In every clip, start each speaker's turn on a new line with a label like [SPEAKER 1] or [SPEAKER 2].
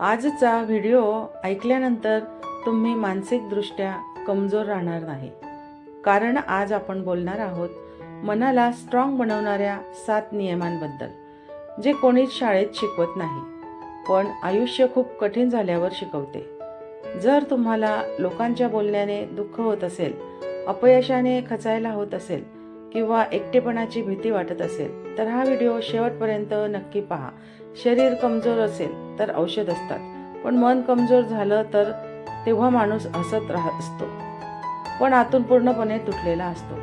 [SPEAKER 1] आजचा व्हिडिओ ऐकल्यानंतर तुम्ही मानसिकदृष्ट्या कमजोर राहणार नाही, कारण आज आपण बोलणार आहोत मनाला स्ट्रॉंग बनवणाऱ्या 7 नियमांबद्दल, जे कोणीच शाळेत शिकवत नाही, पण आयुष्य खूप कठीण झाल्यावर शिकवते. जर तुम्हाला लोकांच्या बोलण्याने दुःख होत असेल, अपयशाने खचायला होत असेल किंवा एकटेपणाची भीती वाटत असेल, तर हा व्हिडिओ शेवटपर्यंत नक्की पहा. शरीर कमजोर असेल तर औषध असतात, पण मन कमजोर झालं तर तेव्हा माणूस हसत असतो, पण आतून पूर्णपणे तुटलेला असतो.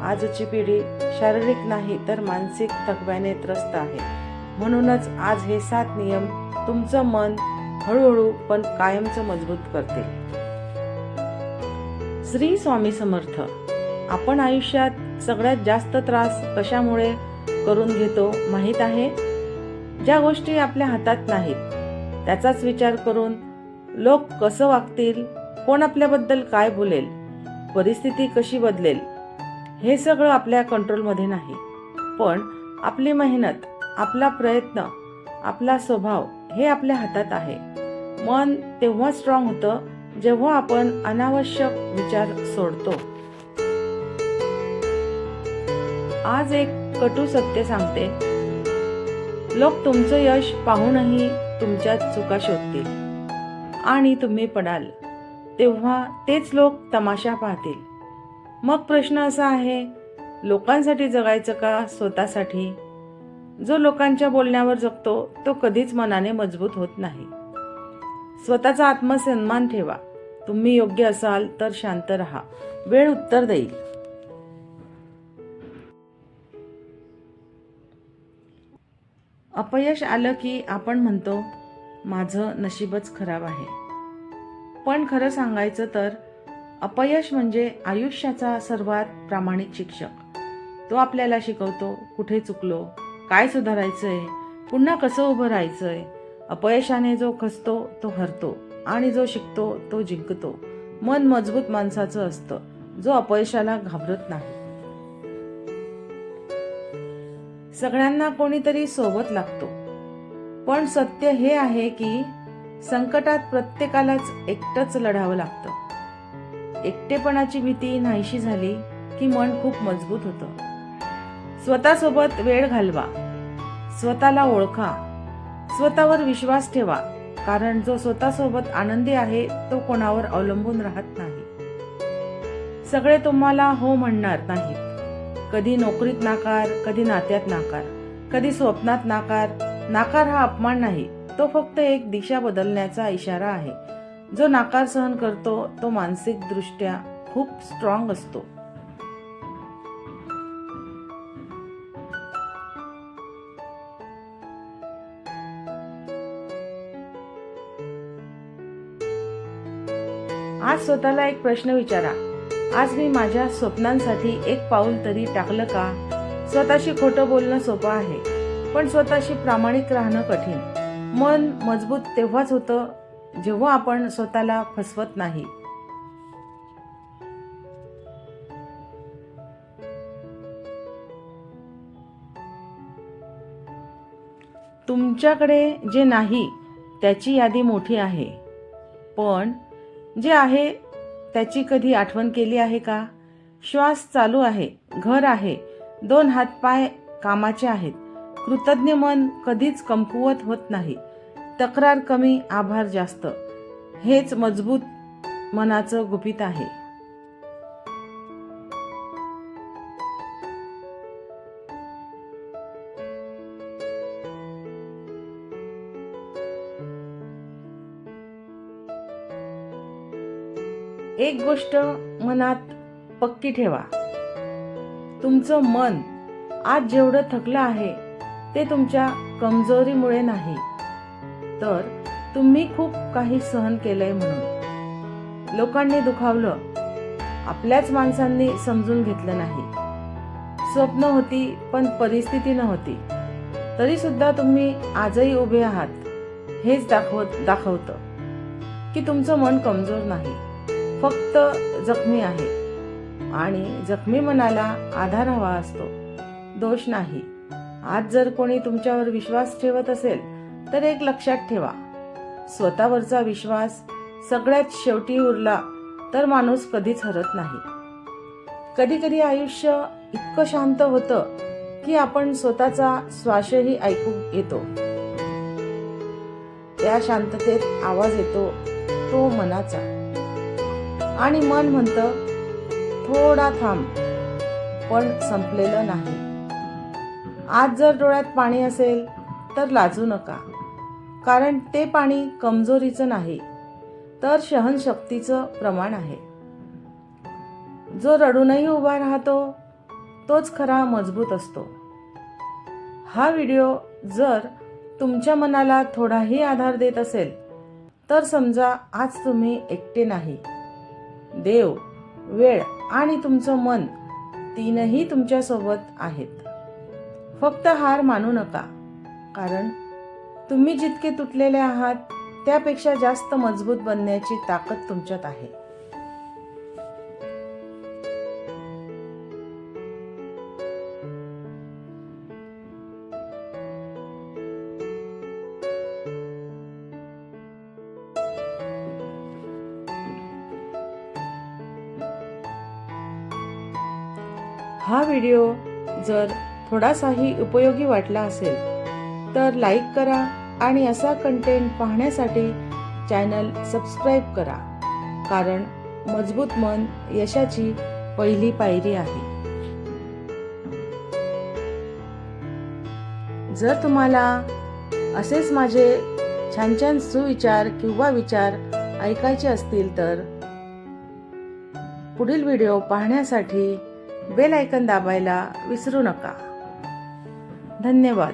[SPEAKER 1] आजची पिढी शारीरिक नाही तर मानसिक थकव्याने त्रस्त आहे. म्हणूनच आज हे 7 नियम तुमचं मन हळूहळू पण कायमचं मजबूत करतील. श्री स्वामी समर्थ. आपण आयुष्यात सगळ्यात जास्त त्रास कशामुळे करून घेतो माहीत आहे? ज्या गोष्टी आपल्या हातात नाहीत त्याचाच विचार करून. लोक कसं वागतील, कोण आपल्याबद्दल काय बोलेल, परिस्थिती कशी बदलेल, हे सगळं आपल्या कंट्रोलमध्ये नाही. पण आपली मेहनत, आपला प्रयत्न, आपला स्वभाव हे आपल्या हातात आहे. मन तेव्हा स्ट्रॉंग होतं जेव्हा आपण अनावश्यक विचार सोडतो. आज एक कटू सत्य सांगते. लोक तुमचं यश पाहूनही तुमच्या चुका शोधतील आणि तुम्ही पडाल तेव्हा तेच लोक तमाशा पाहतील. मग प्रश्न असा आहे, लोकांसाठी जगायचं का स्वतःसाठी? जो लोकांच्या बोलण्यावर जगतो तो कधीच मनाने मजबूत होत नाही. स्वतःचा आत्मसन्मान ठेवा. तुम्ही योग्य असाल तर शांत राहा, वेळ उत्तर देईल. अपयश आलं की आपण म्हणतो, माझं नशीबच खराब आहे. पण खरं सांगायचं तर अपयश म्हणजे आयुष्याचा सर्वात प्रामाणिक शिक्षक. तो आपल्याला शिकवतो कुठे चुकलो, काय सुधारायचंय, पुन्हा कसं उभं राहायचंय. अपयशाने जो खचतो तो हरतो आणि जो शिकतो तो जिंकतो. मन मजबूत माणसाचं असतं, जो अपयशाला घाबरत नाही. सगळ्यांना कोणीतरी सोबत लागतो, पण सत्य हे आहे की संकटात प्रत्येकालाच एकटंच लढावं लागतं. एकटेपणाची भीती नाहीशी झाली की मन खूप मजबूत होतं. स्वतःसोबत वेळ घालवा, स्वतःला ओळखा, स्वतःवर विश्वास ठेवा, कारण जो स्वतःसोबत आनंदी आहे तो कोणावर अवलंबून राहत नाही. सगळे तुम्हाला हो म्हणणार नाहीत. कधी नोकरीत नाकार, कधी नात्यात नाकार, कधी स्वप्नात नाकार. नाकार हा अपमान नाही, तो फक्त एक दिशा बदलण्याचा इशारा आहे. जो नाकार सहन करतो तो मानसिकदृष्ट्या खूप स्ट्रॉंग असतो. आज स्वतःला एक प्रश्न विचारा, आज मी माझ्या स्वप्नांसाठी एक पाऊल तरी टाकलं का? स्वतःशी खोटं बोलणं सोपं आहे, पण स्वतःशी प्रामाणिक राहणं कठीण. मन मजबूत तेव्हाच होतं जेव्हा आपण स्वतःला फसवत नाही. तुमच्याकडे जे नाही त्याची यादी मोठी आहे, पण जे आहे त्याची कधी आठवण केली आहे का? श्वास चालू आहे, घर आहे, 2 हातपाय कामाचे आहेत. कृतज्ञ मन कधीच कमकुवत होत नाही. तक्रार कमी, आभार जास्त, हेच मजबूत मनाचं गुपित आहे. एक गोष्ट मनात पक्की ठेवा, तुमचं मन आज जेवढं थकलं आहे ते तुमच्या कमजोरीमुळे नाही, तर तुम्ही खूप काही सहन केलंय म्हणून. लोकांनी दुखावलं, आपल्याच माणसांनी समजून घेतलं नाही. स्वप्न होती पण परिस्थिती नव्हती, तरी सुद्धा तुम्ही आजही उभे आहात. हेच दाखवतं की तुमचं मन कमजोर नाही, फक्त जखमी आहे. आणि जखमी मनाला आधार हवा असतो, दोष नाही. आज जर कोणी तुमच्यावर विश्वास ठेवत असेल तर एक लक्षात ठेवा, स्वतःवरचा विश्वास सगळ्यात शेवटी उरला तर माणूस कधीच हरत नाही. कधी कधी आयुष्य इतकं शांत होतं की आपण स्वतःचा श्वासही ऐकू येतो. त्या शांततेत आवाज येतो तो मनाचा, आणि मन म्हणतं थोडा थांब, पण संपलेलं नाही. आज जर डोळ्यात पाणी असेल तर लाजू नका, कारण ते पाणी कमजोरीचं नाही तर सहनशक्तीचं प्रमाण आहे. जो रडूनही उभा राहतो तोच खरा मजबूत असतो. हा व्हिडिओ जर तुमच्या मनाला थोडाही आधार देत असेल तर समजा आज तुम्ही एकटे नाही. देव, वेळ आणि तुमचं मन तीनही तुमच्यासोबत आहेत. फक्त हार मानू नका, कारण तुम्ही जितके तुटलेले आहात त्यापेक्षा जास्त मजबूत बनण्याची ताकद तुमच्यात आहे. हा व्हिडिओ जर थोडासाही उपयोगी वाटला असेल तर लाईक करा आणि असा कंटेंट पाहण्यासाठी चॅनल सबस्क्राईब करा, कारण मजबूत मन यशाची पहिली पायरी आहे. जर तुम्हाला असेच माझे छान छान सुविचार किंवा विचार ऐकायचे असतील तर पुढील व्हिडिओ पाहण्यासाठी बेल आयकॉन दाबायला विसरू नका. धन्यवाद.